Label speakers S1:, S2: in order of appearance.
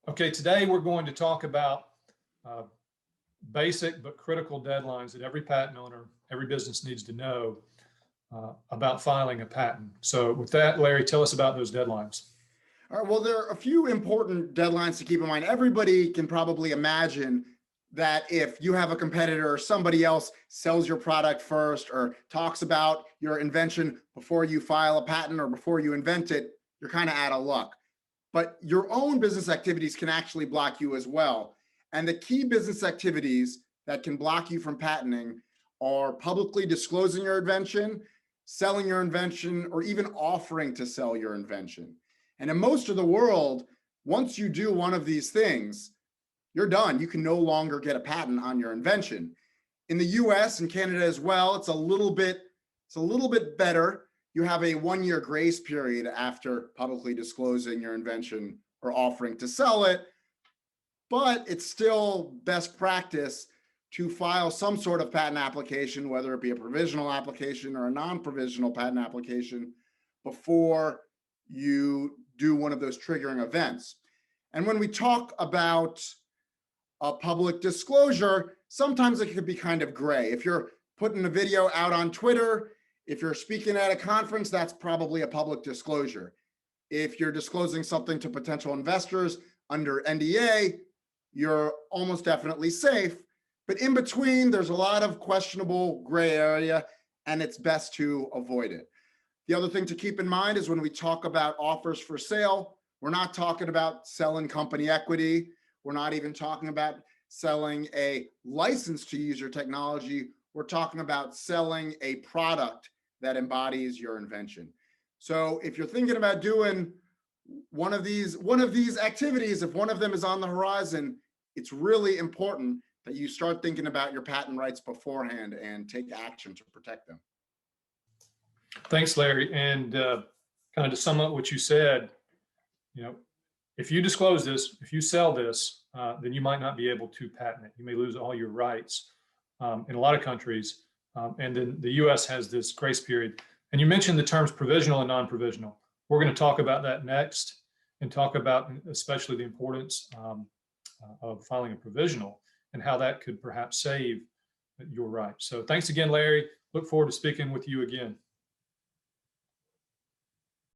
S1: Okay, today we're going to talk about basic but critical deadlines that every patent owner, every business needs to know about filing a patent. So with that, Larry, tell us about those deadlines.
S2: All right, well, there are a few important deadlines to keep in mind. Everybody can probably imagine that if you have a competitor or somebody else sells your product first or talks about your invention before you file a patent or before you invent it, you're kind of out of luck. But your own business activities can actually block you as well. And the key business activities that can block you from patenting are publicly disclosing your invention, selling your invention, or even offering to sell your invention. And in most of the world, once you do one of these things, you're done. You can no longer get a patent on your invention. In the US and Canada as well, it's a little bit better. You have a 1-year grace period after publicly disclosing your invention or offering to sell it, but it's still best practice to file some sort of patent application, whether it be a provisional application or a non-provisional patent application, before you do one of those triggering events. And when we talk about a public disclosure, sometimes it could be kind of gray. If you're putting a video out on Twitter, if you're speaking at a conference, that's probably a public disclosure. If you're disclosing something to potential investors under NDA, you're almost definitely safe. But in between, there's a lot of questionable gray area, and it's best to avoid it. The other thing to keep in mind is when we talk about offers for sale, we're not talking about selling company equity. We're not even talking about selling a license to use your technology. We're talking about selling a product that embodies your invention. So if you're thinking about doing one of these activities, if one of them is on the horizon, it's really important that you start thinking about your patent rights beforehand and take action to protect them.
S1: Thanks, Larry. And kind of to sum up what you said, if you disclose this, if you sell this, then you might not be able to patent it. You may lose all your rights in a lot of countries. And then the US has this grace period. And you mentioned the terms provisional and non-provisional. We're going to talk about that next and talk about especially the importance of filing a provisional and how that could perhaps save your rights. So thanks again, Larry. Look forward to speaking with you again.